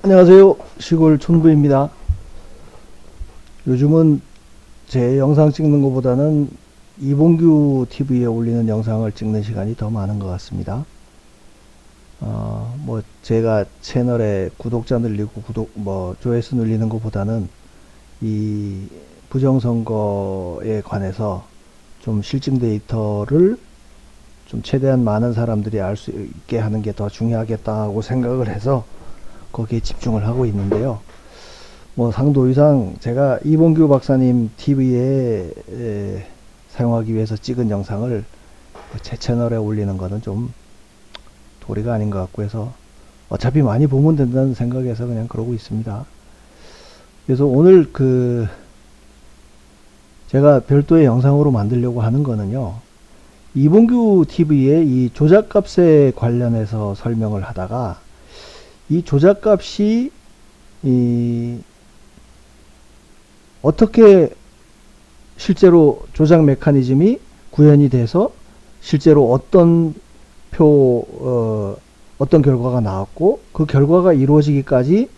안녕하세요. 시골 촌부입니다. 요즘은 제 영상 찍는 것보다는 이봉규 TV에 올리는 영상을 찍는 시간이 더 많은 것 같습니다. 제가 채널에 구독자 늘리고 조회수 늘리는 것보다는 이 부정선거에 관해서 좀 실증 데이터를 좀 최대한 많은 사람들이 알 수 있게 하는 게 더 중요하겠다고 생각을 해서 거기에 집중을 하고 있는데요. 상도이상 제가 이봉규 박사님 TV에 사용하기 위해서 찍은 영상을 제 채널에 올리는 거는 좀 도리가 아닌 것 같고 해서 어차피 많이 보면 된다는 생각에서 그냥 그러고 있습니다. 그래서 오늘 제가 별도의 영상으로 만들려고 하는 거는요, 이봉규 TV의 이 조작값에 관련해서 설명을 하다가 이 조작값이 어떻게 실제로 조작 메커니즘이 구현이 돼서 실제로 어떤 결과가 나왔고 그 결과가 이루어지기까지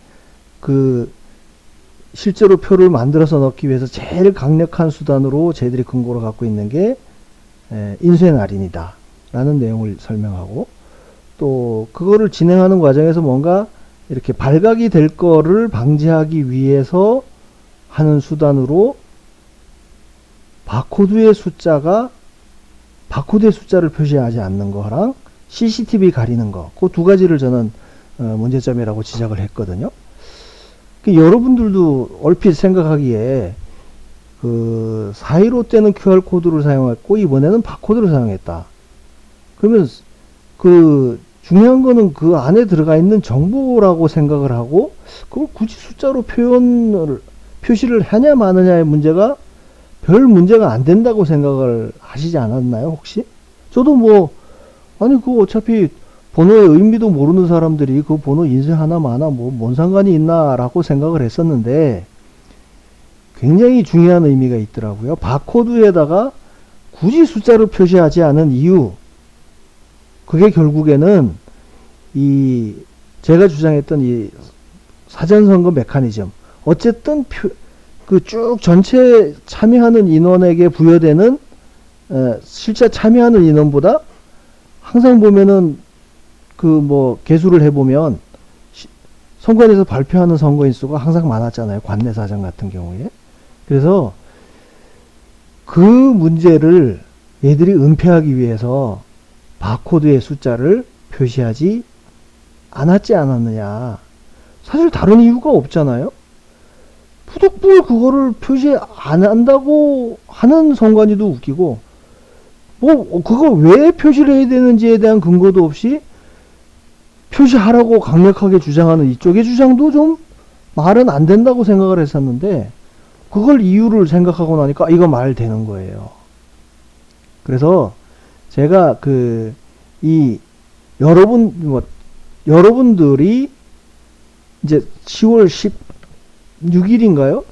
실제로 표를 만들어서 넣기 위해서 제일 강력한 수단으로 저희들이 근거로 갖고 있는 게 인쇄 날인이다 라는 내용을 설명하고, 또 그거를 진행하는 과정에서 뭔가 이렇게 발각이 될 거를 방지하기 위해서 하는 수단으로 바코드의 숫자를 표시하지 않는 거랑 CCTV 가리는 거, 그 두 가지를 저는 문제점이라고 지적을 했거든요. 여러분들도 얼핏 생각하기에 4.15 때는 QR코드를 사용했고 이번에는 바코드를 사용했다. 그러면 중요한 거는 그 안에 들어가 있는 정보라고 생각을 하고 그걸 굳이 숫자로 표시를 하냐 마느냐의 문제가 별 문제가 안 된다고 생각을 하시지 않았나요, 혹시? 저도 그거 어차피 번호의 의미도 모르는 사람들이 그 번호 인쇄하나 마나 뭔 상관이 있나 라고 생각을 했었는데, 굉장히 중요한 의미가 있더라고요. 바코드에다가 굳이 숫자로 표시하지 않은 이유, 그게 결국에는 제가 주장했던 이 사전선거 메커니즘, 어쨌든 쭉 전체 참여하는 인원에게 부여되는 실제 참여하는 인원보다 항상 보면은 개수를 해보면 선관위에서 발표하는 선거인 수가 항상 많았잖아요. 관내사장 같은 경우에. 그래서 그 문제를 얘들이 은폐하기 위해서 바코드의 숫자를 표시하지 않았지 않았느냐. 사실 다른 이유가 없잖아요. 부득불 그거를 표시 안 한다고 하는 선관위도 웃기고, 그걸 왜 표시를 해야 되는지에 대한 근거도 없이 표시하라고 강력하게 주장하는 이쪽의 주장도 좀 말은 안 된다고 생각을 했었는데, 그걸 이유를 생각하고 나니까 이거 말 되는 거예요. 그래서 제가 여러분들이 이제 10월 16일인가요?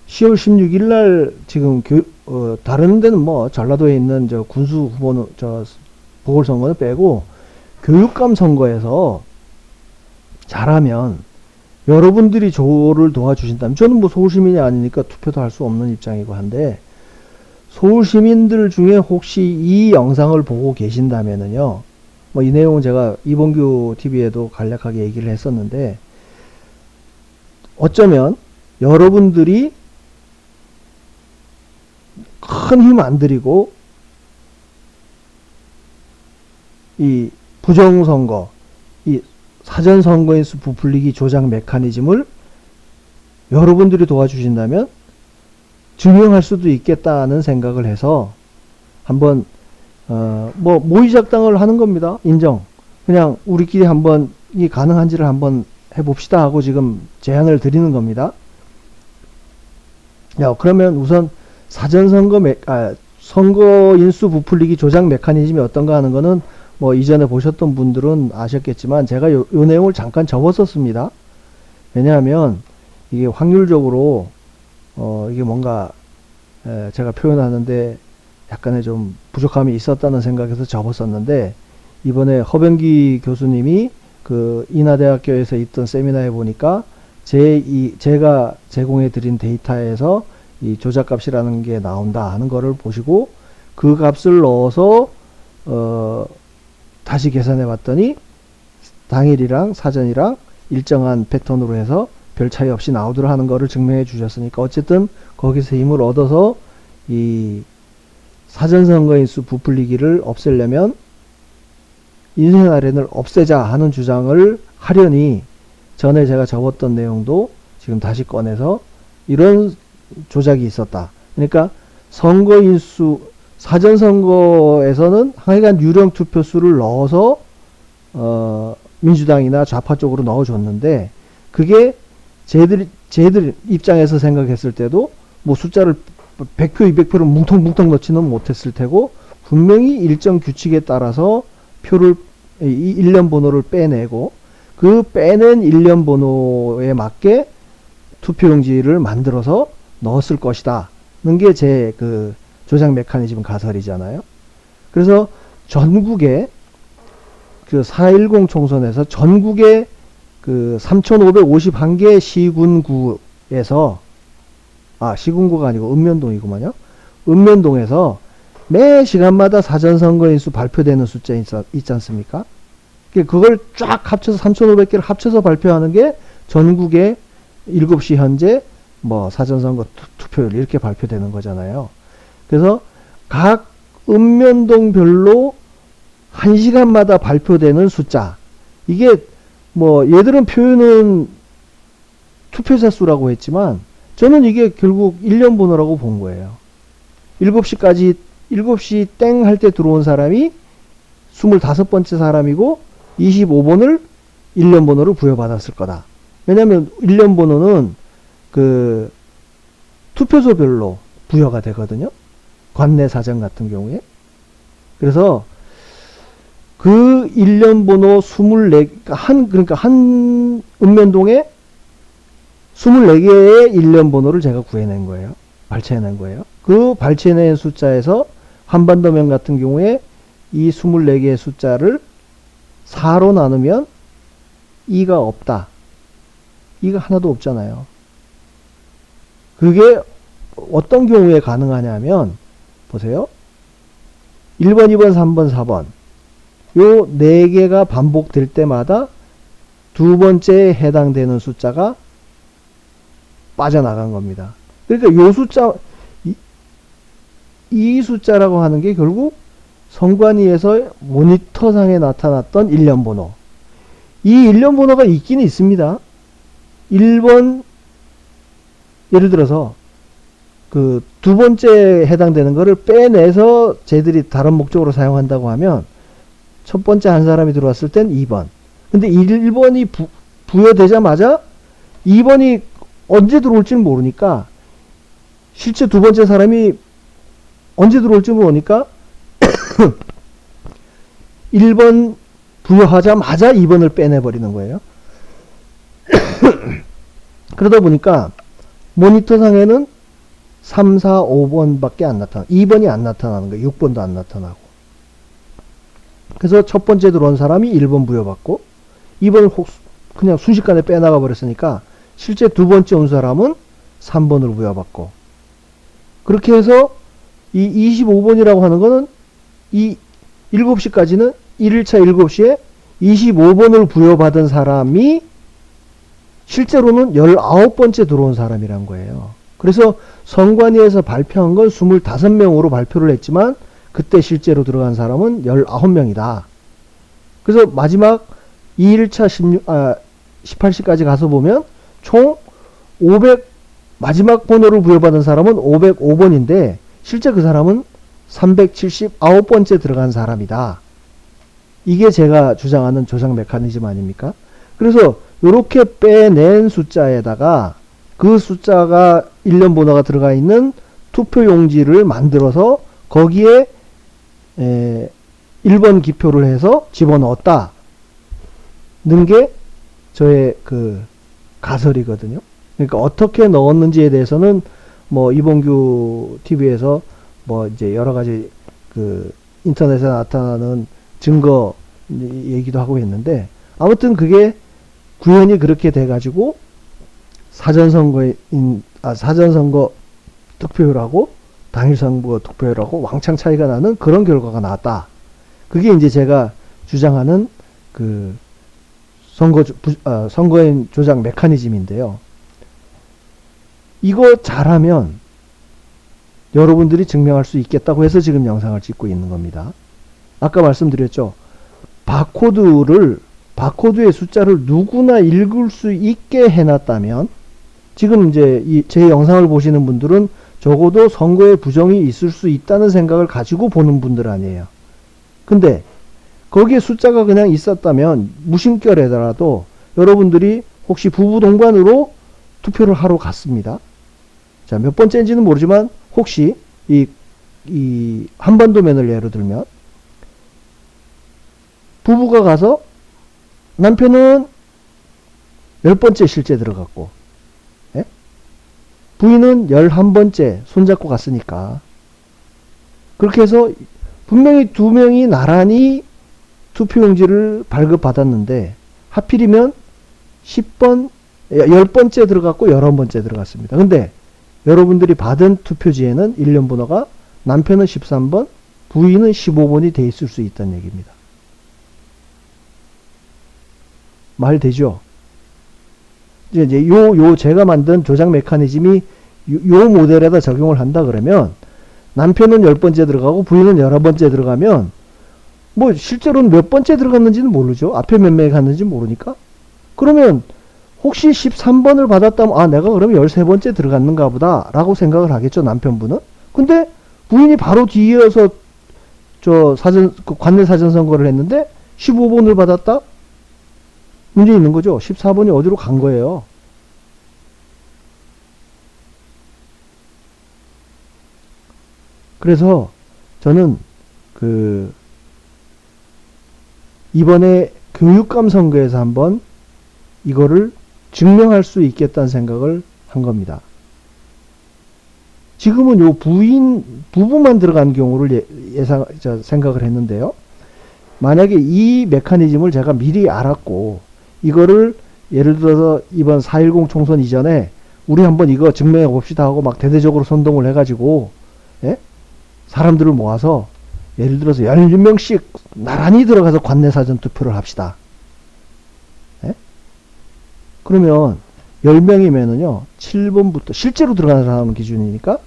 10월 16일 날 지금 다른 데는 전라도에 있는 군수 후보는 보궐선거는 빼고 교육감 선거에서 잘하면 여러분들이 저를 도와주신다면, 저는 서울시민이 아니니까 투표도 할 수 없는 입장이고 한데, 서울시민들 중에 혹시 이 영상을 보고 계신다면은요, 이 내용은 제가 이봉규 TV에도 간략하게 얘기를 했었는데, 어쩌면 여러분들이 큰 힘 안 들이고 이 부정선거, 이 사전선거인수 부풀리기 조작 메커니즘을 여러분들이 도와주신다면 증명할 수도 있겠다는 생각을 해서 한번 모의작당을 하는 겁니다. 인정. 그냥 우리끼리 한번 이 가능한지를 한번 해봅시다 하고 지금 제안을 드리는 겁니다. 그러면 우선 선거인수 부풀리기 조작 메커니즘이 어떤가 하는 거는 이전에 보셨던 분들은 아셨겠지만 제가 요 내용을 잠깐 접었었습니다. 왜냐하면 이게 확률적으로 이게 뭔가 제가 표현하는데 약간의 좀 부족함이 있었다는 생각에서 접었었는데, 이번에 허병기 교수님이 그 인하대학교에서 있던 세미나에 보니까 제가 제공해 드린 데이터에서 이 조작값이라는 게 나온다 하는 거를 보시고 그 값을 넣어서 다시 계산해 봤더니 당일이랑 사전이랑 일정한 패턴으로 해서 별 차이 없이 나오도록 하는 거를 증명해 주셨으니까 어쨌든 거기서 힘을 얻어서 이 사전선거인수 부풀리기를 없애려면 인쇄날인을 없애자 하는 주장을 하려니 전에 제가 적었던 내용도 지금 다시 꺼내서 이런 조작이 있었다. 그러니까 선거인수 사전선거에서는 하여간 유령 투표수를 넣어서 민주당이나 좌파 쪽으로 넣어줬는데 그게 쟤들 입장에서 생각했을 때도 뭐 숫자를 100표, 200표를 뭉텅뭉텅 넣지는 못했을 테고 분명히 일정 규칙에 따라서 표를 일련 번호를 빼내고 그 빼낸 일련 번호에 맞게 투표용지를 만들어서 넣었을 것이다. 는 게 제 그 조작 메커니즘 가설이잖아요. 그래서 전국에 그 4.10 총선에서 전국에 그 3,551개 시군구에서 시군구가 아니고 읍면동이구만요. 읍면동에서 매 시간마다 사전선거인수 발표되는 숫자 있지 않습니까? 그걸 쫙 합쳐서 3,500개를 합쳐서 발표하는 게 전국에 7시 현재 뭐 사전선거 투표율 이렇게 발표되는 거잖아요. 그래서 각 읍면동별로 1시간마다 발표되는 숫자 이게 뭐 얘들은 표현은 투표자 수라고 했지만 저는 이게 결국 일련 번호라고 본 거예요. 7시까지 7시 땡 할 때 들어온 사람이 25번째 사람이고 25번을 일련 번호를 부여받았을 거다. 왜냐면 일련 번호는 그 투표소별로 부여가 되거든요. 관내 사정 같은 경우에. 그래서 그 일련 번호 24, 그러니까 한 읍면동에 24개의 일련 번호를 제가 구해낸 거예요. 발췌해낸 거예요. 그 발췌해낸 숫자에서 한반도면 같은 경우에 이 24개의 숫자를 4로 나누면 2가 없다. 2가 하나도 없잖아요. 그게 어떤 경우에 가능하냐면 보세요. 1번, 2번, 3번, 4번 요 4개가 반복될 때마다 두 번째에 해당되는 숫자가 빠져나간 겁니다. 그러니까 요 숫자 이 숫자라고 하는 게 결국 선관위에서 모니터상에 나타났던 일련 번호. 이 일련 번호가 있긴 있습니다. 1번 예를 들어서 그 두 번째에 해당되는 거를 빼내서 쟤들이 다른 목적으로 사용한다고 하면 첫 번째 한 사람이 들어왔을 땐 2번. 근데 1번이 부여되자마자 2번이 언제 들어올지는 모르니까 실제 두 번째 사람이 언제 들어올지 모르니까 1번 부여하자마자 2번을 빼내버리는 거예요. 그러다 보니까 모니터상에는 3, 4, 5번밖에 안 나타나. 2번이 안 나타나는 거예요. 6번도 안 나타나고. 그래서 첫 번째 들어온 사람이 1번 부여받고 2번을 그냥 순식간에 빼나가 버렸으니까 실제 두 번째 온 사람은 3번으로 부여받고 그렇게 해서 이 25번이라고 하는 거는 이 7시까지는 1일차 7시에 25번을 부여받은 사람이 실제로는 19번째 들어온 사람이란 거예요. 그래서 선관위에서 발표한 건 25명으로 발표를 했지만 그때 실제로 들어간 사람은 19명이다. 그래서 마지막 2일차 18시까지 가서 보면 총 500 마지막 번호를 부여받은 사람은 505번인데 실제 그 사람은 379번째 들어간 사람이다. 이게 제가 주장하는 조작 메커니즘 아닙니까? 그래서 이렇게 빼낸 숫자에다가 그 숫자가 일련 번호가 들어가 있는 투표 용지를 만들어서 거기에 1번 기표를 해서 집어넣었다는 게 저의 그 가설이거든요. 그러니까 어떻게 넣었는지에 대해서는 뭐 이봉규 TV에서 뭐 이제 여러 가지 그 인터넷에 나타나는 증거 얘기도 하고 있는데 아무튼 그게 구현이 그렇게 돼가지고 사전선거 득표율하고 당일선거 득표율하고 왕창 차이가 나는 그런 결과가 나왔다. 그게 이제 제가 주장하는 그 선거인 조작 메커니즘인데요. 이거 잘하면 여러분들이 증명할 수 있겠다고 해서 지금 영상을 찍고 있는 겁니다. 아까 말씀드렸죠. 바코드의 숫자를 누구나 읽을 수 있게 해놨다면, 지금 이제 제 영상을 보시는 분들은 적어도 선거에 부정이 있을 수 있다는 생각을 가지고 보는 분들 아니에요. 근데 거기에 숫자가 그냥 있었다면 무심결에라도 여러분들이 혹시 부부 동반으로 투표를 하러 갔습니다. 자, 몇 번째인지는 모르지만 혹시 이 한반도면을 예로 들면 부부가 가서 남편은 10번째 실제 들어갔고, 예? 부인은 11번째 손잡고 갔으니까, 그렇게 해서 분명히 두 명이 나란히 투표용지를 발급받았는데 하필이면 10번째 들어갔고 11번째 들어갔습니다. 근데 여러분들이 받은 투표지에는 일련 번호가 남편은 13번, 부인은 15번이 돼 있을 수 있다는 얘기입니다. 말 되죠? 이제 제가 만든 조작 메커니즘이 요 모델에다 적용을 한다 그러면 남편은 10번째 들어가고 부인은 11번째 들어가면 뭐 실제로는 몇 번째 들어갔는지는 모르죠. 앞에 몇 명이 갔는지 모르니까. 그러면 혹시 13번을 받았다면 아 내가 그러면 13번째 들어갔는가 보다 라고 생각을 하겠죠, 남편분은. 근데 부인이 바로 뒤이어서 관내 사전선거를 했는데 15번을 받았다? 문제 있는 거죠. 14번이 어디로 간 거예요. 그래서 저는 이번에 교육감 선거에서 한번 이거를 증명할 수 있겠다는 생각을 한 겁니다. 지금은 요 부부만 들어간 경우를 생각을 했는데요. 만약에 이 메커니즘을 제가 미리 알았고, 이거를 예를 들어서 이번 4.10 총선 이전에 우리 한번 이거 증명해 봅시다 하고 막 대대적으로 선동을 해가지고, 예? 사람들을 모아서 예를 들어서 10명씩 나란히 들어가서 관내 사전 투표를 합시다. 예? 그러면 10명이면은요, 7번부터, 실제로 들어가는 사람 기준이니까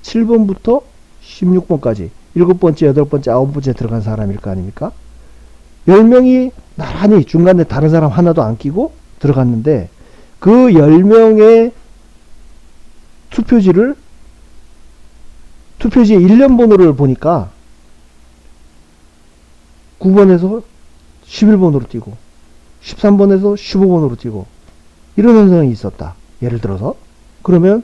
7번부터 16번까지 7번째, 8번째, 9번째 들어간 사람일 거 아닙니까? 10명이 나란히 중간에 다른 사람 하나도 안 끼고 들어갔는데 그 10명의 투표지의 일련 번호를 보니까 9번에서 11번으로 뛰고 13번에서 15번으로 뛰고 이런 현상이 있었다. 예를 들어서. 그러면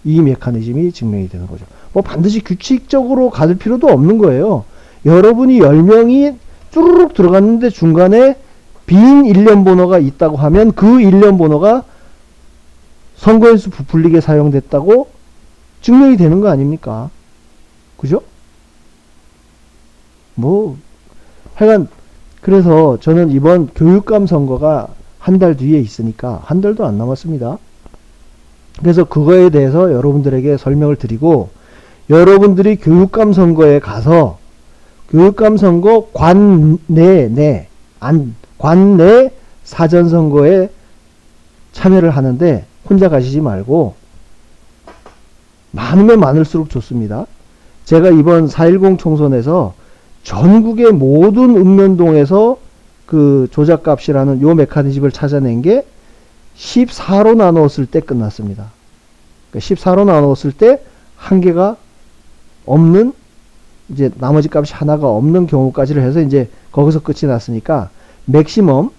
이 메커니즘이 증명이 되는 거죠. 뭐 반드시 규칙적으로 가질 필요도 없는 거예요. 여러분이 10명이 쭈르륵 들어갔는데 중간에 빈 일련 번호가 있다고 하면 그 일련 번호가 선거인수 부풀리게 사용됐다고 증명이 되는 거 아닙니까? 그죠? 뭐 하여간 그래서 저는 이번 교육감 선거가 한 달 뒤에 있으니까 한 달도 안 남았습니다. 그래서 그거에 대해서 여러분들에게 설명을 드리고, 여러분들이 교육감 선거에 가서 교육감 선거 관내 사전선거에 참여를 하는데 혼자 가시지 말고 많으면 많을수록 좋습니다. 제가 이번 4.10 총선에서 전국의 모든 읍면동에서 그 조작값이라는 요 메커니즘을 찾아낸 게 14로 나누었을 때 끝났습니다. 그러니까 14로 나누었을 때 한 개가 없는, 이제 나머지 값이 하나가 없는 경우까지를 해서 이제 거기서 끝이 났으니까 맥시멈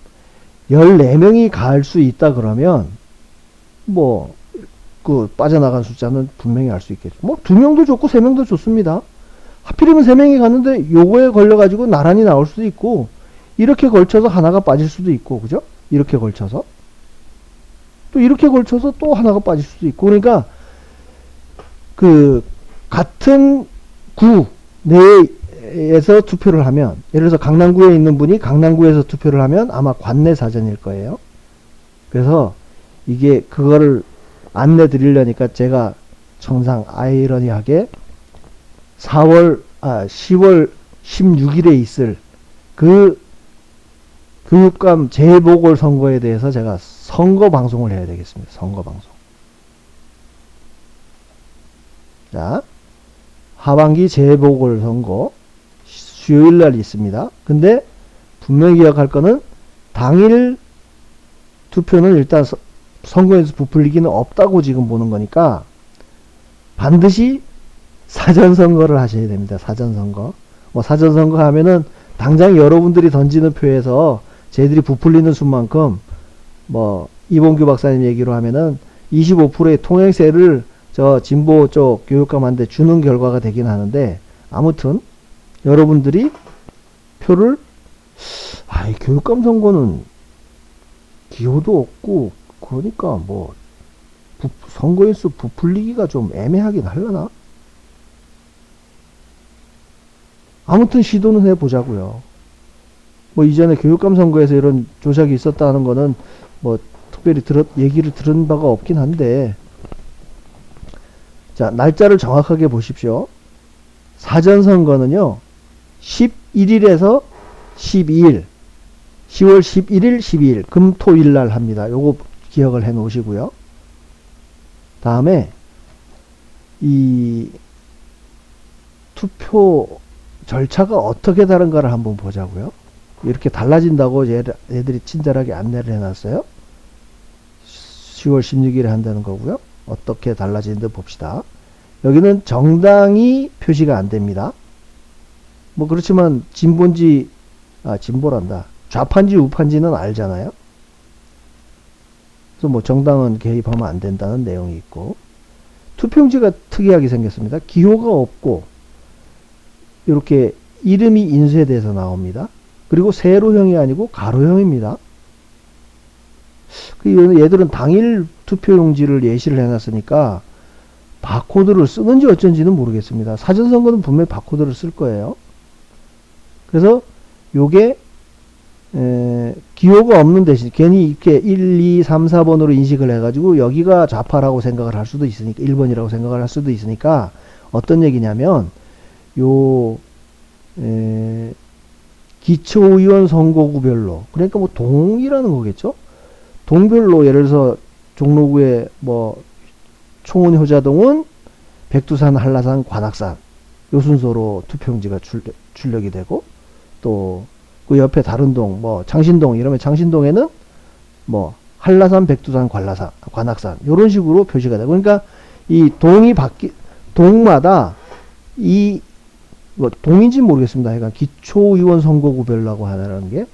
14명이 갈 수 있다 그러면 뭐 그 빠져나간 숫자는 분명히 알 수 있겠죠. 뭐 2명도 좋고 3명도 좋습니다. 하필이면 3명이 갔는데 요거에 걸려가지고 나란히 나올 수도 있고, 이렇게 걸쳐서 하나가 빠질 수도 있고, 그죠? 이렇게 걸쳐서 또 이렇게 걸쳐서 또 하나가 빠질 수도 있고, 그러니까 그 같은 구 내에 관내에서 투표를 하면, 예를 들어서 강남구에 있는 분이 강남구에서 투표를 하면 아마 관내 사전일 거예요. 그래서 이게 그거를 안내 드리려니까 제가 청상 아이러니하게 10월 16일에 있을 그 교육감 재보궐선거에 대해서 제가 선거 방송을 해야 되겠습니다. 선거 방송. 자, 하반기 재보궐선거 수요일 날 있습니다. 근데 분명히 기억할 거는 당일 투표는 일단 선거에서 부풀리기는 없다고 지금 보는 거니까 반드시 사전선거를 하셔야 됩니다. 사전선거. 뭐 사전선거 하면은 당장 여러분들이 던지는 표에서 쟤들이 부풀리는 수만큼 뭐 이봉규 박사님 얘기로 하면은 25%의 통행세를 저 진보 쪽 교육감한테 주는 결과가 되긴 하는데, 아무튼 여러분들이 표를 이 교육감 선거는 기호도 없고 그러니까 뭐 선거인수 부풀리기가 좀 애매하긴 하려나? 아무튼 시도는 해보자고요. 뭐 이전에 교육감 선거에서 이런 조작이 있었다는 거는 뭐 특별히 얘기를 들은 바가 없긴 한데, 자, 날짜를 정확하게 보십시오. 사전선거는요 11일에서 12일, 10월 11일 12일 금토일 날 합니다. 요거 기억을 해 놓으시고요. 다음에 이 투표 절차가 어떻게 다른가를 한번 보자고요. 이렇게 달라진다고 얘들이 친절하게 안내를 해놨어요. 10월 16일에 한다는 거고요. 어떻게 달라지는지 봅시다. 여기는 정당이 표시가 안 됩니다. 뭐 그렇지만 진보인지 진보란다. 좌파인지 우파인지는 알잖아요. 그래서 뭐 정당은 개입하면 안 된다는 내용이 있고, 투표용지가 특이하게 생겼습니다. 기호가 없고 이렇게 이름이 인쇄돼서 나옵니다. 그리고 세로형이 아니고 가로형입니다. 얘들은 당일 투표용지를 예시를 해놨으니까 바코드를 쓰는지 어쩐지는 모르겠습니다. 사전선거는 분명히 바코드를 쓸 거예요. 그래서 요게 기호가 없는 대신 괜히 이렇게 1, 2, 3, 4번으로 인식을 해가지고 여기가 좌파라고 생각을 할 수도 있으니까, 1번이라고 생각을 할 수도 있으니까 어떤 얘기냐면 요 기초의원 선거구별로, 그러니까 뭐 동이라는 거겠죠. 동별로 예를 들어서 종로구에 뭐 총은 효자동은 백두산, 한라산, 관악산 요 순서로 투표용지가 출력이 되고, 또 그 옆에 다른 동 뭐 창신동 이러면 창신동에는 뭐 한라산, 백두산, 관악산 요런 식으로 표시가 되고, 그러니까 이 동이 동마다 이 뭐 동인지 모르겠습니다. 그러니까 기초의원 선거구별라고 하는 게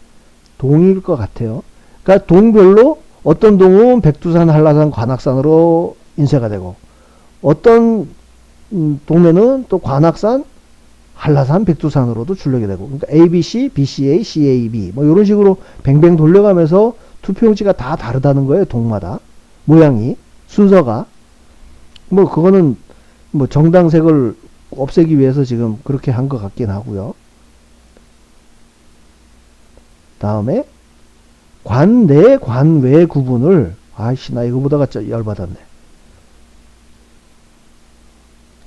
동일 것 같아요. 그러니까 동별로 어떤 동은 백두산, 한라산, 관악산으로 인쇄가 되고, 어떤 동네는 또 관악산, 한라산, 백두산으로도 출력이 되고, 그러니까 ABC, BCA, CAB 뭐 이런 식으로 뱅뱅 돌려가면서 투표용지가 다 다르다는 거예요. 동마다 모양이, 순서가. 뭐 그거는 뭐 정당색을 없애기 위해서 지금 그렇게 한 것 같긴 하고요. 다음에 관내 관외 구분을, 아이씨 나 이거 보다가 열받았네.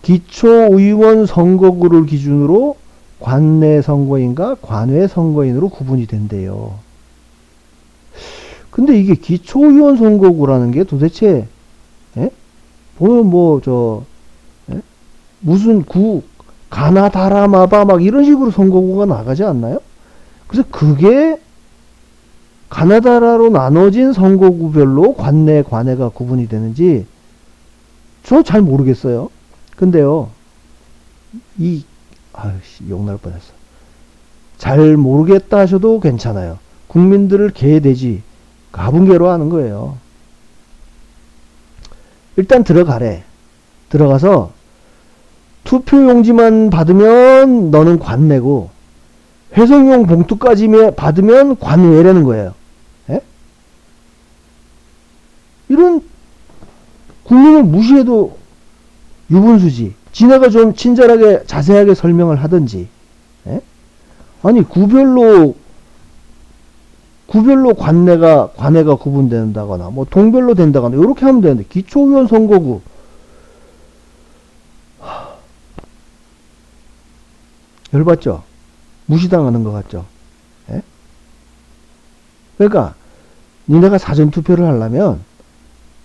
기초의원 선거구를 기준으로 관내 선거인과 관외 선거인으로 구분이 된대요. 근데 이게 기초의원 선거구라는 게 도대체 보면 무슨 구 가나다라마바 막 이런 식으로 선거구가 나가지 않나요? 그래서 그게 가나다라로 나눠진 선거구별로 관내 관외가 구분이 되는지 저 잘 모르겠어요. 근데요, 욕날 뻔했어. 잘 모르겠다 하셔도 괜찮아요. 국민들을 개돼지 가분개로 하는 거예요. 일단 들어가래. 들어가서 투표용지만 받으면 너는 관내고 회성용 봉투까지 받으면 관외라는 거예요. 에? 이런 국민을 무시해도 유분수지. 지네가 좀 친절하게 자세하게 설명을 하든지. 아니, 구별로 관내가 구분된다거나, 뭐, 동별로 된다거나, 이렇게 하면 되는데, 기초의원 선거구. 열받죠? 무시당하는 것 같죠? 예? 그러니까, 니네가 사전투표를 하려면,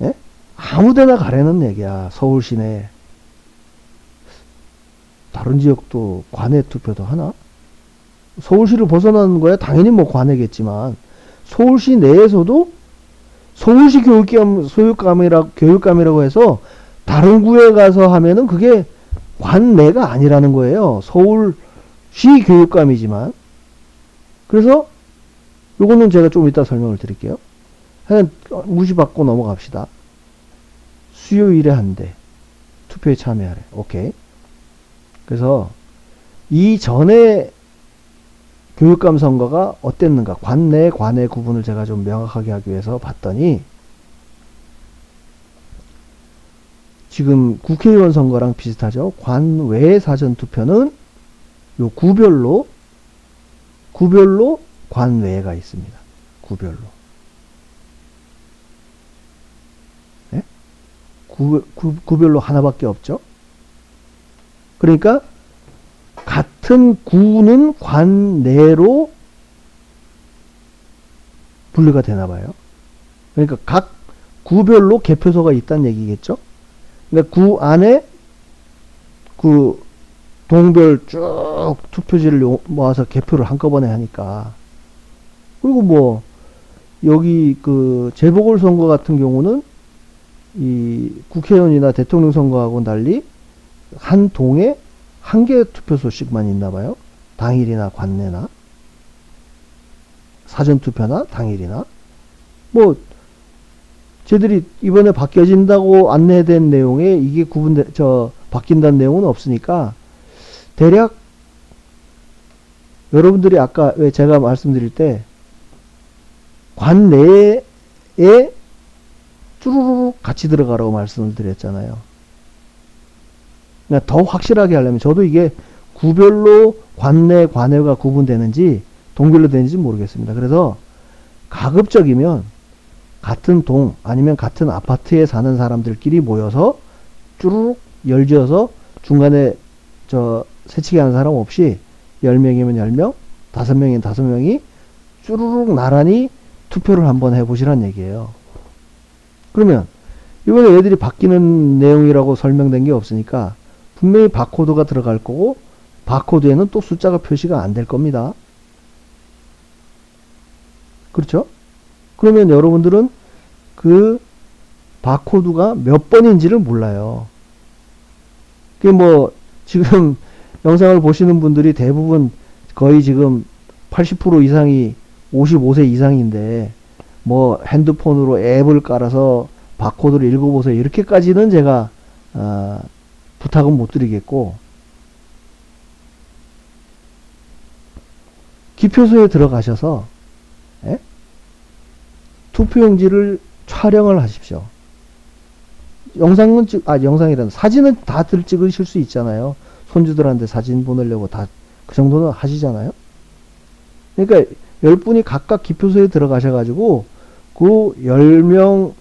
예? 아무데나 가라는 얘기야. 서울 시내. 다른 지역도 관내 투표도 하나? 서울시를 벗어나는 거야 당연히 뭐 관내겠지만, 서울시 내에서도 서울시 교육감이라고 해서 다른 구에 가서 하면은 그게 관내가 아니라는 거예요. 서울시 교육감이지만. 그래서 요거는 제가 좀 이따 설명을 드릴게요. 그냥 무시받고 넘어갑시다. 수요일에 한대. 투표에 참여하래. 오케이. 그래서 이전에 교육감 선거가 어땠는가, 관내 관외 구분을 제가 좀 명확하게 하기 위해서 봤더니, 지금 국회의원 선거랑 비슷하죠. 관외 사전투표는 요 구별로 관외가 있습니다. 구별로. 네? 구별로 하나밖에 없죠. 그러니까 같은 구는 관내로 분류가 되나 봐요. 그러니까 각 구별로 개표소가 있다는 얘기겠죠. 그러니까 구 안에 그 동별 쭉 투표지를 모아서 개표를 한꺼번에 하니까. 그리고 뭐 여기 그 재보궐선거 같은 경우는 이 국회의원이나 대통령 선거하고 달리 한 동에 한 개 투표소씩만 있나 봐요. 당일이나 관내나 사전투표나 당일이나. 뭐 쟤들이 이번에 바뀌어진다고 안내된 내용에 이게 바뀐다는 내용은 없으니까, 대략 여러분들이 아까 왜 제가 말씀드릴 때 관내에 쭈루룩 같이 들어가라고 말씀을 드렸잖아요. 그러니까 더 확실하게 하려면, 저도 이게 구별로 관내 관외가 구분되는지 동별로 되는지 모르겠습니다. 그래서 가급적이면 같은 동 아니면 같은 아파트에 사는 사람들끼리 모여서 쭈루룩 열지어서 중간에 새치기 하는 사람 없이 10명이면 10명, 5명이면 5명이 쭈루룩 나란히 투표를 한번 해보시란 얘기예요. 그러면 이번에 애들이 바뀌는 내용이라고 설명된 게 없으니까 분명히 바코드가 들어갈 거고, 바코드에는 또 숫자가 표시가 안 될 겁니다. 그렇죠? 그러면 여러분들은 그 바코드가 몇 번인지를 몰라요. 그게 뭐 지금 영상을 보시는 분들이 대부분 거의 지금 80% 이상이 55세 이상인데, 뭐 핸드폰으로 앱을 깔아서 바코드를 읽어보세요, 이렇게까지는 제가 부탁은 못 드리겠고, 기표소에 들어가셔서 투표용지를 촬영을 하십시오. 영상이란 사진은 다들 찍으실 수 있잖아요. 손주들한테 사진 보내려고 다 그 정도는 하시잖아요. 그러니까 10분이 각각 기표소에 들어가셔가지고 그 10명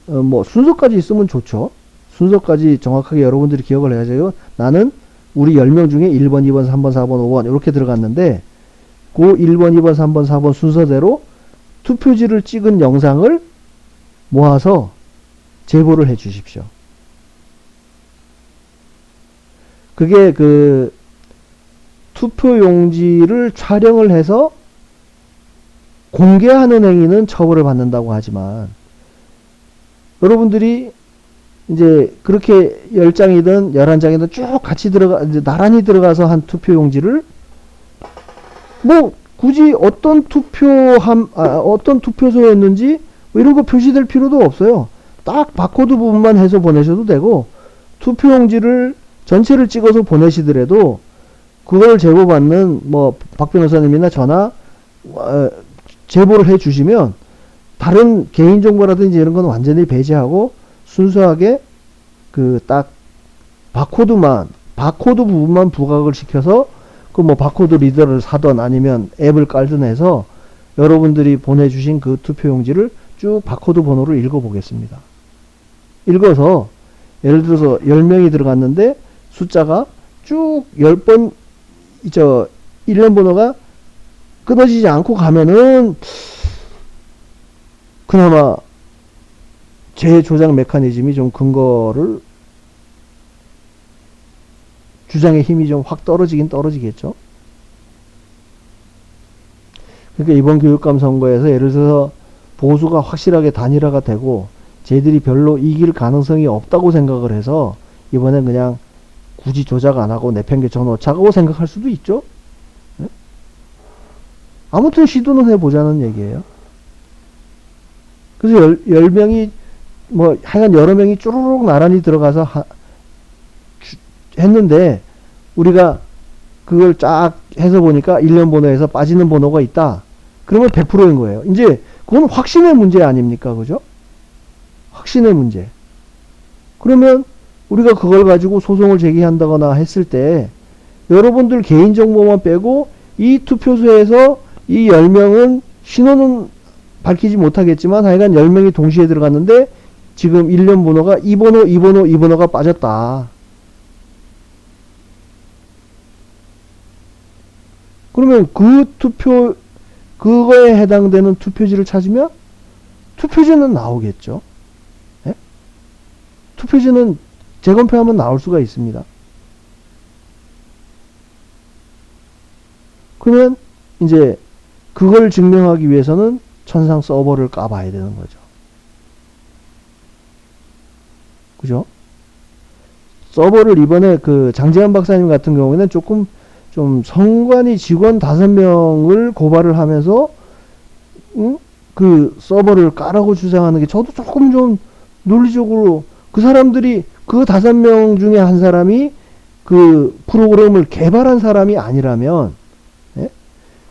뭐 순서까지 있으면 좋죠. 순서까지 정확하게 여러분들이 기억을 해야죠. 나는 우리 10명 중에 1번, 2번, 3번, 4번, 5번 이렇게 들어갔는데, 그 1번, 2번, 3번, 4번 순서대로 투표지를 찍은 영상을 모아서 제보를 해 주십시오. 그게 그 투표용지를 촬영을 해서 공개하는 행위는 처벌을 받는다고 하지만, 여러분들이 이제 그렇게 10장이든 11장이든 쭉 같이 이제 나란히 들어가서 한 투표용지를 뭐 굳이 어떤 투표소였는지 뭐 이런 거 표시될 필요도 없어요. 딱 바코드 부분만 해서 보내셔도 되고, 투표용지를 전체를 찍어서 보내시더라도 그걸 제보받는 뭐 박 변호사님이나 저나 제보를 해 주시면 다른 개인정보라든지 이런 건 완전히 배제하고 순수하게 그 딱 바코드 부분만 부각을 시켜서 그 뭐 바코드 리더를 사던 아니면 앱을 깔든 해서 여러분들이 보내주신 그 투표용지를 쭉 바코드 번호를 읽어보겠습니다. 읽어서 예를 들어서 10명이 들어갔는데 숫자가 쭉 10번 일련 번호가 끊어지지 않고 가면은 그나마 재조작 메커니즘이 좀 근거를 주장의 힘이 좀 확 떨어지긴 떨어지겠죠. 그러니까 이번 교육감 선거에서 예를 들어서 보수가 확실하게 단일화가 되고 쟤들이 별로 이길 가능성이 없다고 생각을 해서 이번엔 그냥 굳이 조작 안 하고 내팽개쳐 놓자고 생각할 수도 있죠. 네? 아무튼 시도는 해보자는 얘기예요. 그래서 10명이 뭐 하여간 여러 명이 쭈루룩 나란히 들어가서 했는데 우리가 그걸 쫙 해서 보니까 1년 번호에서 빠지는 번호가 있다. 그러면 100%인 거예요. 이제 그건 확신의 문제 아닙니까? 그죠? 확신의 문제. 그러면 우리가 그걸 가지고 소송을 제기한다거나 했을 때 여러분들 개인정보만 빼고 이 투표소에서 이 10명은 신원은 밝히지 못하겠지만 하여간 10명이 동시에 들어갔는데 지금 1년 번호가 2번호, 2번호, 2번호가 빠졌다. 그러면 그거에 해당되는 투표지를 찾으면 투표지는 나오겠죠. 예? 투표지는 재검표하면 나올 수가 있습니다. 그러면 이제 그걸 증명하기 위해서는 천상 서버를 까봐야 되는 거죠. 그죠? 서버를 이번에 그 장재환 박사님 같은 경우에는 조금 좀 선관위 직원 5명을 고발을 하면서 그 서버를 까라고 주장하는 게 저도 조금 좀 논리적으로 그 사람들이 그 5명 중에 한 사람이 그 프로그램을 개발한 사람이 아니라면 예?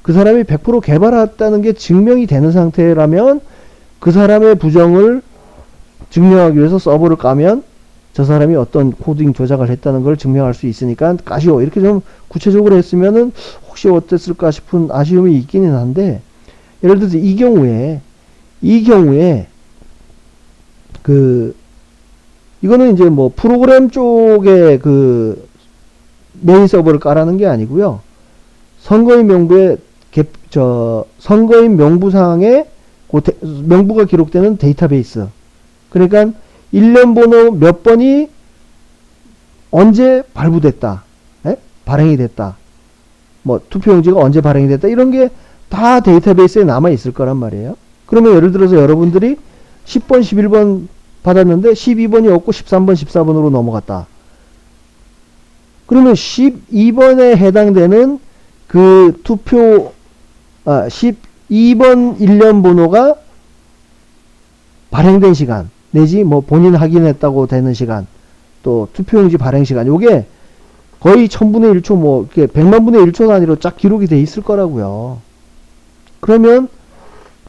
그 사람이 100% 개발했다는 게 증명이 되는 상태라면 그 사람의 부정을 증명하기 위해서 서버를 까면 저 사람이 어떤 코딩 조작을 했다는 걸 증명할 수 있으니까 까시오. 이렇게 좀 구체적으로 했으면은 혹시 어땠을까 싶은 아쉬움이 있기는 한데, 예를 들어서 이 경우에 이거는 이제 뭐 프로그램 쪽에 그 메인 서버를 까라는 게 아니고요. 선거인 명부에 선거인 명부상에 명부가 기록되는 데이터베이스. 그러니까 1년 번호 몇 번이 언제 발부됐다. 에? 발행이 됐다. 뭐 투표용지가 언제 발행이 됐다. 이런 게 다 데이터베이스에 남아 있을 거란 말이에요. 그러면 예를 들어서 여러분들이 10번, 11번 받았는데 12번이 없고 13번, 14번으로 넘어갔다. 그러면 12번에 해당되는 그 12번 1년 번호가 발행된 시간 내지 뭐 본인 확인했다고 되는 시간 또 투표용지 발행 시간 요게 거의 1000분의 1초 뭐 이렇게 100만분의 1초 단위로 쫙 기록이 돼 있을 거라고요. 그러면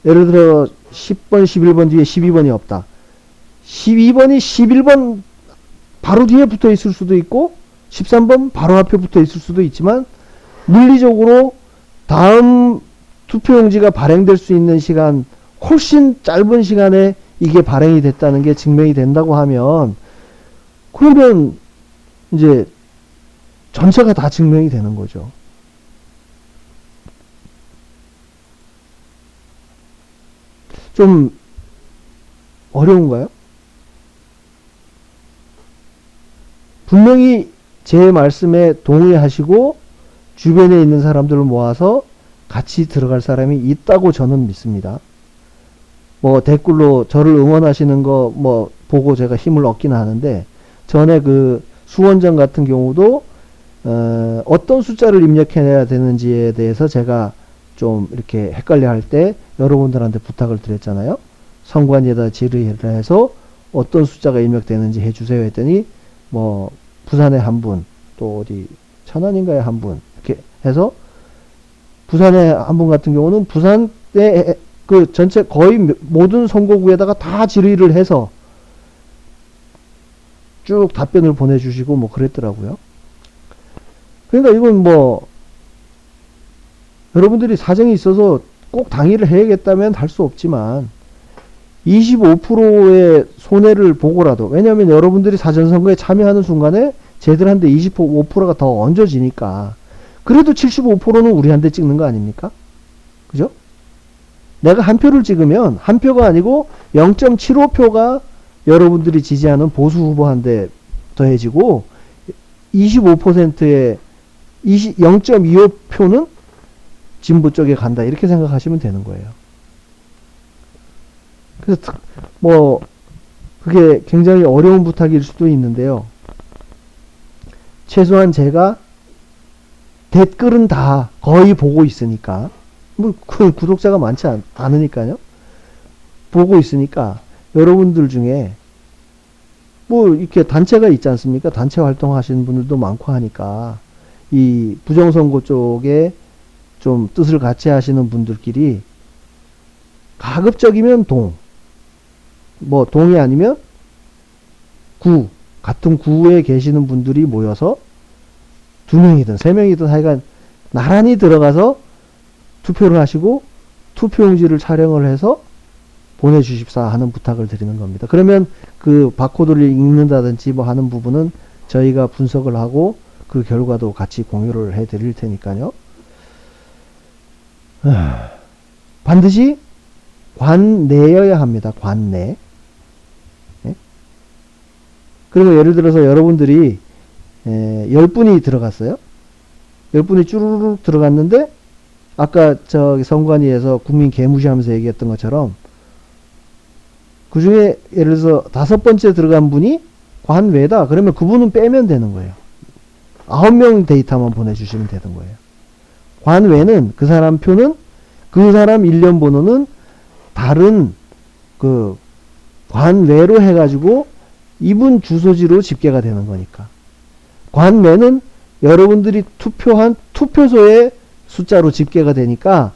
예를 들어 10번 11번 뒤에 12번이 없다. 12번이 11번 바로 뒤에 붙어 있을 수도 있고 13번 바로 앞에 붙어 있을 수도 있지만 물리적으로 다음 투표용지가 발행될 수 있는 시간 훨씬 짧은 시간에 이게 발행이 됐다는 게 증명이 된다고 하면 그러면 이제 전체가 다 증명이 되는 거죠. 좀 어려운가요? 분명히 제 말씀에 동의하시고 주변에 있는 사람들을 모아서 같이 들어갈 사람이 있다고 저는 믿습니다. 뭐 댓글로 저를 응원하시는 거 뭐 보고 제가 힘을 얻기는 하는데 전에 그 수원전 같은 경우도 어떤 숫자를 입력해내야 되는지에 대해서 제가 좀 이렇게 헷갈려 할 때 여러분들한테 부탁을 드렸잖아요. 선관위에다 질의를 해서 어떤 숫자가 입력되는지 해주세요 했더니 뭐 부산에 한 분, 또 어디 천안인가에 한 분 이렇게 해서 부산에 한 분 같은 경우는 부산에 그 전체 거의 모든 선거구에다가 다 질의를 해서 쭉 답변을 보내주시고 뭐 그랬더라고요. 그러니까 이건 뭐 여러분들이 사정이 있어서 꼭 당일을 해야겠다면 할 수 없지만 25%의 손해를 보고라도, 왜냐하면 여러분들이 사전선거에 참여하는 순간에 쟤들한테 25%가 더 얹어지니까 그래도 75%는 우리한테 찍는 거 아닙니까? 그죠? 내가 한 표를 찍으면 한 표가 아니고 0.75표가 여러분들이 지지하는 보수 후보한테 더해지고 25%의 0.25표는 진보 쪽에 간다, 이렇게 생각하시면 되는 거예요. 그래서 뭐 그게 굉장히 어려운 부탁일 수도 있는데요. 최소한 제가 댓글은 다 거의 보고 있으니까, 뭐 구독자가 많지 않으니까요. 보고 있으니까 여러분들 중에 뭐 이렇게 단체가 있지 않습니까? 단체 활동하시는 분들도 많고 하니까 이 부정선거 쪽에 좀 뜻을 같이 하시는 분들끼리 가급적이면 뭐 동이 아니면 같은 구에 계시는 분들이 모여서 2명이든 3명이든 하여간 나란히 들어가서 투표를 하시고 투표용지를 촬영을 해서 보내주십사 하는 부탁을 드리는 겁니다. 그러면 그 바코드를 읽는다든지 뭐 하는 부분은 저희가 분석을 하고 그 결과도 같이 공유를 해 드릴 테니까요. 반드시 관내여야 합니다. 관내. 예? 그리고 예를 들어서 여러분들이 10분이 들어갔어요. 10분이 쭈루룩 들어갔는데 아까 저기 선관위에서 국민 개무시하면서 얘기했던 것처럼 그 중에 예를 들어서 5번째 들어간 분이 관외다. 그러면 그분은 빼면 되는 거예요. 9명 데이터만 보내주시면 되는 거예요. 관외는 그 사람 표는 그 사람 일련 번호는 다른 그 관외로 해가지고 이분 주소지로 집계가 되는 거니까. 관내는 여러분들이 투표한 투표소의 숫자로 집계가 되니까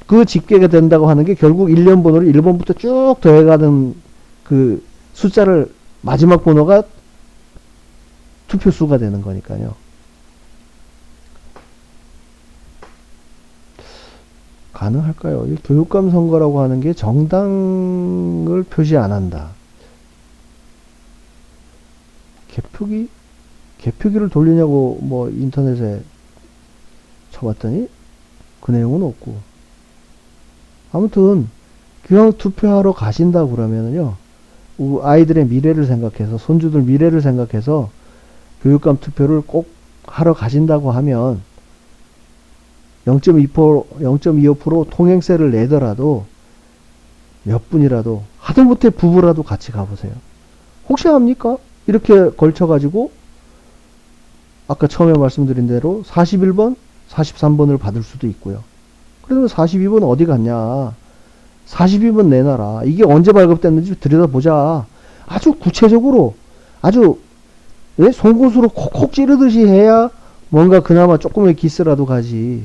그 집계가 된다고 하는 게 결국 일련 번호를 1번부터 쭉 더해가는 그 숫자를 마지막 번호가 투표수가 되는 거니까요. 가능할까요? 이 교육감 선거라고 하는 게 정당을 표시 안 한다. 개표기를 돌리냐고 뭐 인터넷에 쳐봤더니 그 내용은 없고. 아무튼 기왕 투표하러 가신다 그러면은요, 아이들의 미래를 생각해서, 손주들 미래를 생각해서 교육감 투표를 꼭 하러 가신다고 하면 0.25% 통행세를 내더라도 몇 분이라도, 하다못해 부부라도 같이 가보세요. 혹시 합니까? 이렇게 걸쳐가지고 아까 처음에 말씀드린 대로 41번, 43번을 받을 수도 있고요. 그러면 42번 어디 갔냐? 42번 내놔라. 이게 언제 발급됐는지 들여다보자. 아주 구체적으로, 아주 송곳으로 콕콕 찌르듯이 해야 뭔가 그나마 조금의 기스라도 가지.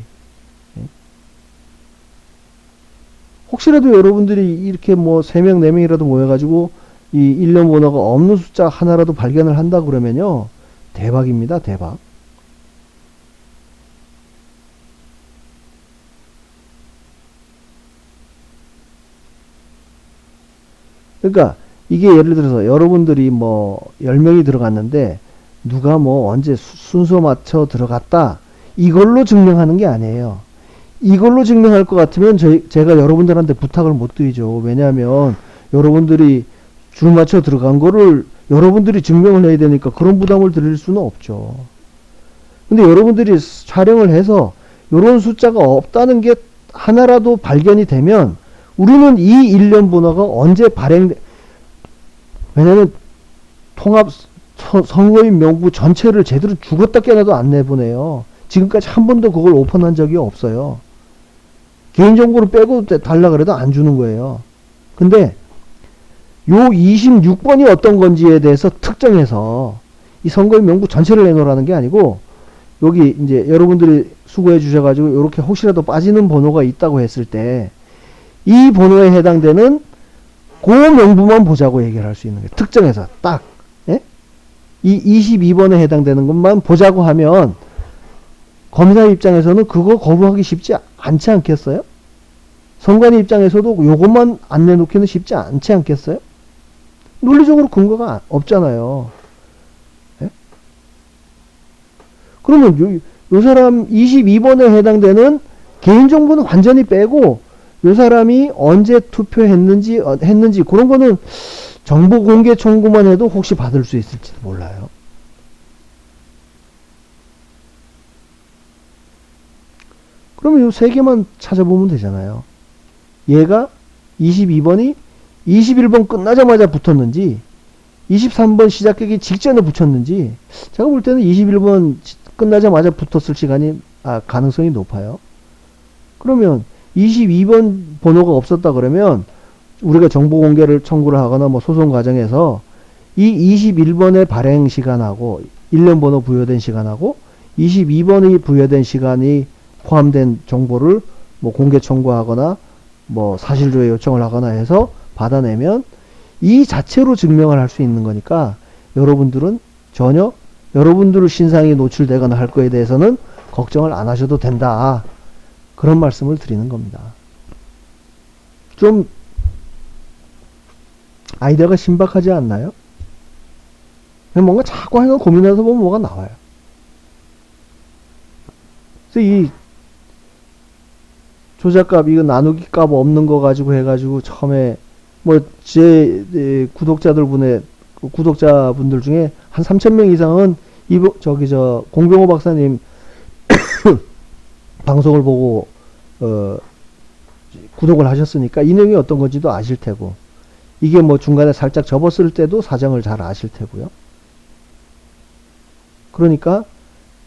혹시라도 여러분들이 이렇게 뭐 3명, 4명이라도 모여가지고 이 일련 번호가 없는 숫자 하나라도 발견을 한다 그러면요, 대박입니다. 대박. 그러니까 이게 예를 들어서 여러분들이 뭐 10명이 들어갔는데 누가 뭐 언제 순서 맞춰 들어갔다, 이걸로 증명하는 게 아니에요. 이걸로 증명할 것 같으면 제가 여러분들한테 부탁을 못 드리죠. 왜냐하면 여러분들이 줄 맞춰 들어간 거를 여러분들이 증명을 해야 되니까 그런 부담을 드릴 수는 없죠. 근데 여러분들이 촬영을 해서 이런 숫자가 없다는 게 하나라도 발견이 되면 우리는 이 일련 번호가 언제 왜냐면 통합 선거인 명부 전체를 제대로 죽었다 깨나도 안 내보내요. 지금까지 한 번도 그걸 오픈한 적이 없어요. 개인정보를 빼고 달라 그래도 안 주는 거예요. 근데 요 26번이 어떤 건지에 대해서 특정해서 이 선거인 명부 전체를 내놓으라는 게 아니고, 여기 이제 여러분들이 수고해 주셔가지고 이렇게 혹시라도 빠지는 번호가 있다고 했을 때 이 번호에 해당되는 그 명부만 보자고 얘기를 할 수 있는 거예요. 특정해서 딱, 예? 이 22번에 해당되는 것만 보자고 하면 검사 입장에서는 그거 거부하기 쉽지 않지 않겠어요? 선관위 입장에서도 요것만 안 내놓기는 쉽지 않지 않겠어요? 논리적으로 근거가 없잖아요. 예? 그러면 요 사람 22번에 해당되는 개인정보는 완전히 빼고 요 사람이 언제 투표했는지 그런 거는 정보 공개 청구만 해도 혹시 받을 수 있을지도 몰라요. 그러면 요 세 개만 찾아보면 되잖아요. 얘가 22번이 21번 끝나자마자 붙었는지 23번 시작하기 직전에 붙였는지 제가 볼 때는 21번 끝나자마자 붙었을 가능성이 높아요. 그러면 22번 번호가 없었다 그러면 우리가 정보 공개를 청구를 하거나 뭐 소송 과정에서 이 21번의 발행 시간하고 1년 번호 부여된 시간하고 22번이 부여된 시간이 포함된 정보를 뭐 공개 청구하거나 뭐 사실조회 요청을 하거나 해서 받아내면 이 자체로 증명을 할 수 있는 거니까 여러분들은 전혀 여러분들 신상이 노출되거나 할 거에 대해서는 걱정을 안 하셔도 된다. 그런 말씀을 드리는 겁니다. 좀 아이디어가 신박하지 않나요? 뭔가 자꾸 하나 고민해서 보면 뭐가 나와요. 그래서 이 조작값 이거 나누기 값 없는 거 가지고 해가지고 처음에 뭐 제 구독자분들 중에 한 3,000명 이상은 공병호 박사님 방송을 보고 구독을 하셨으니까 이 내용이 어떤 건지도 아실 테고 이게 뭐 중간에 살짝 접었을 때도 사정을 잘 아실 테고요. 그러니까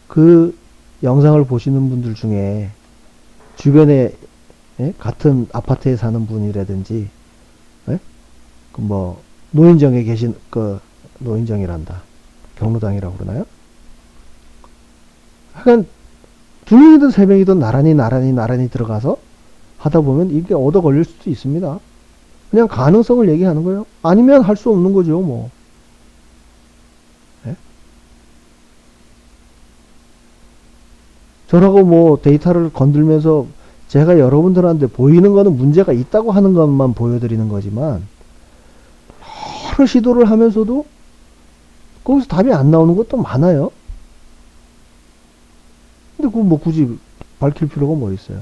그 영상을 보시는 분들 중에 주변에 같은 아파트에 사는 분이라든지 뭐 노인정에 계신 노인정이란다. 경로당이라고 그러나요? 하여간 2명이든 3명이든 나란히 들어가서 하다 보면 이게 얻어 걸릴 수도 있습니다. 그냥 가능성을 얘기하는 거예요. 아니면 할 수 없는 거죠, 뭐. 네? 저라고 뭐 데이터를 건들면서 제가 여러분들한테 보이는 거는 문제가 있다고 하는 것만 보여드리는 거지만 여러 시도를 하면서도 거기서 답이 안 나오는 것도 많아요. 근데 그거 뭐 굳이 밝힐 필요가 뭐 있어요.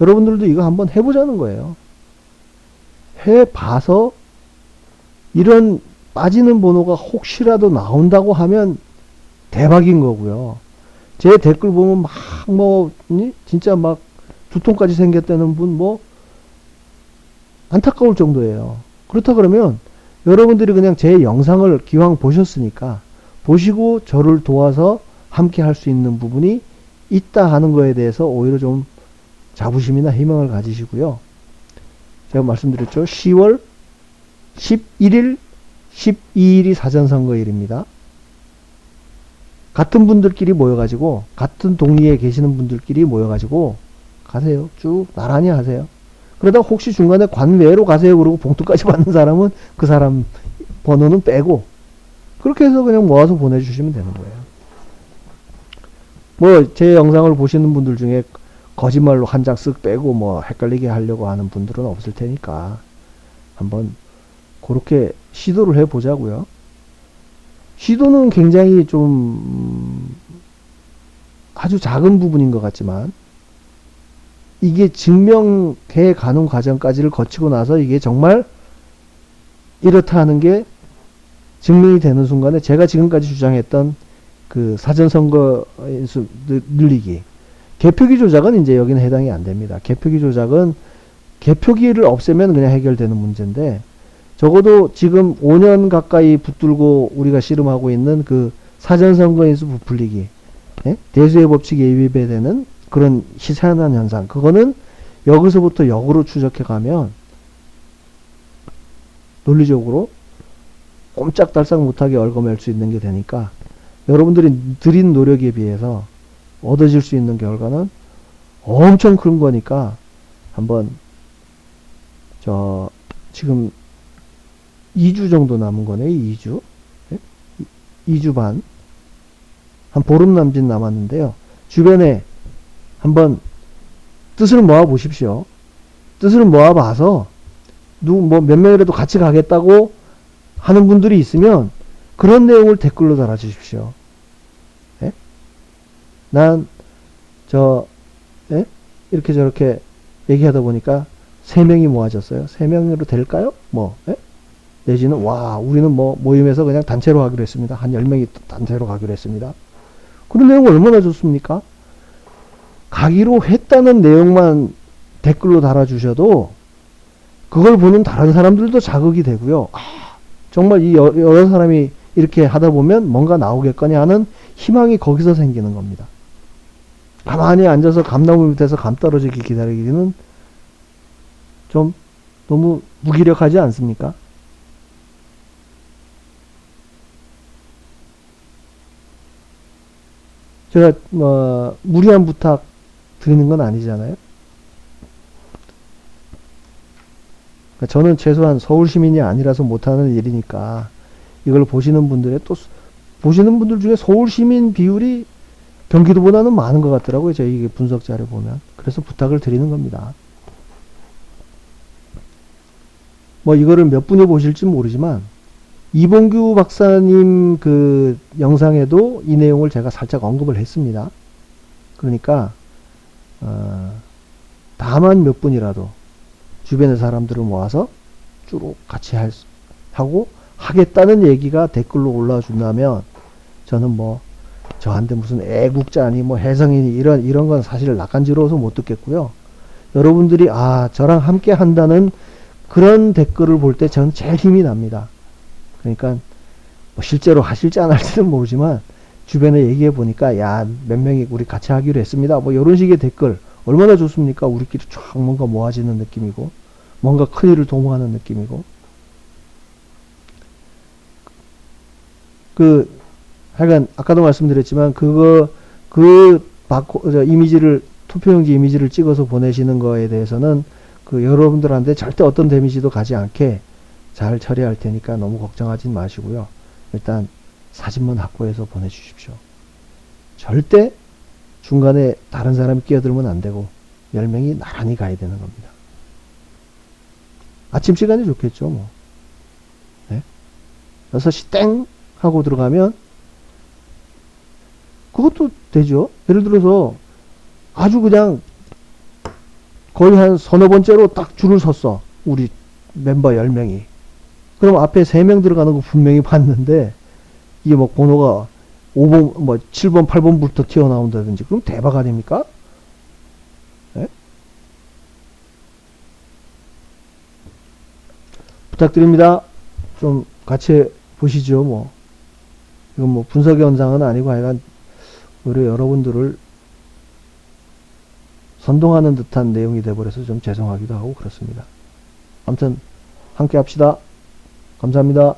여러분들도 이거 한번 해보자는 거예요. 해봐서 이런 빠지는 번호가 혹시라도 나온다고 하면 대박인 거고요. 제 댓글 보면 진짜 막 두통까지 생겼다는 분 안타까울 정도예요. 그렇다 그러면 여러분들이 그냥 제 영상을 기왕 보셨으니까 보시고 저를 도와서 함께 할 수 있는 부분이 있다 하는 거에 대해서 오히려 좀 자부심이나 희망을 가지시고요. 제가 말씀드렸죠. 10월 11일, 12일이 사전선거일입니다. 같은 분들끼리 모여가지고 같은 동리에 계시는 분들끼리 모여가지고 가세요. 쭉 나란히 하세요. 그러다 혹시 중간에 관외로 가세요 그러고 봉투까지 받는 사람은 그 사람 번호는 빼고 그렇게 해서 그냥 모아서 보내주시면 되는 거예요. 뭐 제 영상을 보시는 분들 중에 거짓말로 한 장 쓱 빼고 뭐 헷갈리게 하려고 하는 분들은 없을 테니까 한번 그렇게 시도를 해 보자고요. 시도는 굉장히 좀 아주 작은 부분인 것 같지만 이게 증명해 가는 과정까지를 거치고 나서 이게 정말 이렇다 하는 게 증명이 되는 순간에 제가 지금까지 주장했던 그 사전선거 인수 늘리기 개표기 조작은 이제 여기는 해당이 안 됩니다. 개표기 조작은 개표기를 없애면 그냥 해결되는 문제인데 적어도 지금 5년 가까이 붙들고 우리가 씨름하고 있는 그 사전선거 인수 부풀리기 대수의 법칙에 위배되는 되는 그런 희한한 현상 그거는 여기서부터 역으로 추적해 가면 논리적으로 꼼짝달싹 못하게 얽어맬 수 있는 게 되니까 여러분들이 들인 노력에 비해서 얻어질 수 있는 결과는 엄청 큰 거니까 한번 지금 2주 정도 남은 거네요. 2주 2주 반 한 보름 남짓 남았는데요. 주변에 한번 뜻을 모아 보십시오. 뜻을 모아 봐서 뭐 몇 명이라도 같이 가겠다고 하는 분들이 있으면 그런 내용을 댓글로 달아주십시오. 예? 예? 이렇게 저렇게 얘기하다 보니까 3명이 모아졌어요. 3명으로 될까요? 뭐, 예? 내지는, 우리는 뭐, 모임에서 그냥 단체로 가기로 했습니다. 한 10명이 단체로 가기로 했습니다. 그런 내용 얼마나 좋습니까? 가기로 했다는 내용만 댓글로 달아주셔도 그걸 보는 다른 사람들도 자극이 되고요. 정말 이 여러 사람이 이렇게 하다 보면 뭔가 나오겠거니 하는 희망이 거기서 생기는 겁니다. 가만히 앉아서 감나무 밑에서 감 떨어지기 기다리기는 좀 너무 무기력하지 않습니까? 제가 무리한 부탁 드리는 건 아니잖아요. 그러니까 저는 최소한 서울 시민이 아니라서 못하는 일이니까 이걸 보시는 분들 중에 서울 시민 비율이 경기도보다는 많은 것 같더라고요. 저희 분석 자료 보면. 그래서 부탁을 드리는 겁니다. 뭐 이거를 몇 분이 보실지 모르지만 이봉규 박사님 그 영상에도 이 내용을 제가 살짝 언급을 했습니다. 그러니까 다만 몇 분이라도 주변의 사람들을 모아서 쭉 같이 하고 하겠다는 얘기가 댓글로 올라준다면 저는 뭐 저한테 무슨 애국자니 뭐 해성이니 이런 건 사실 낯간지러워서 못 듣겠고요. 여러분들이 저랑 함께 한다는 그런 댓글을 볼 때 저는 제일 힘이 납니다. 그러니까 뭐 실제로 하실지 안 할지는 모르지만 주변에 얘기해 보니까 몇 명이 우리 같이 하기로 했습니다. 뭐 이런 식의 댓글 얼마나 좋습니까? 우리끼리 쫙 뭔가 모아지는 느낌이고 뭔가 큰일을 도모하는 느낌이고 하여간 아까도 말씀드렸지만 이미지를 투표용지 이미지를 찍어서 보내시는 거에 대해서는 여러분들한테 절대 어떤 데미지도 가지 않게 잘 처리할 테니까 너무 걱정하지 마시고요. 일단 사진만 확보해서 보내주십시오. 절대 중간에 다른 사람이 끼어들면 안 되고 10명이 나란히 가야 되는 겁니다. 아침 시간이 좋겠죠. 뭐. 네? 6시 땡 하고 들어가면 그것도 되죠. 예를 들어서 아주 그냥 거의 한 서너 번째로 딱 줄을 섰어. 우리 멤버 10명이. 그럼 앞에 3명 들어가는 거 분명히 봤는데 이게 뭐 번호가 5번, 뭐 7번, 8번부터 튀어나온다든지 그럼 대박 아닙니까? 네? 부탁드립니다. 좀 같이 보시죠. 뭐 이건 뭐 분석 현상은 아니고 하여간 오히려 여러분들을 선동하는 듯한 내용이 돼버려서 좀 죄송하기도 하고 그렇습니다. 아무튼 함께 합시다. 감사합니다.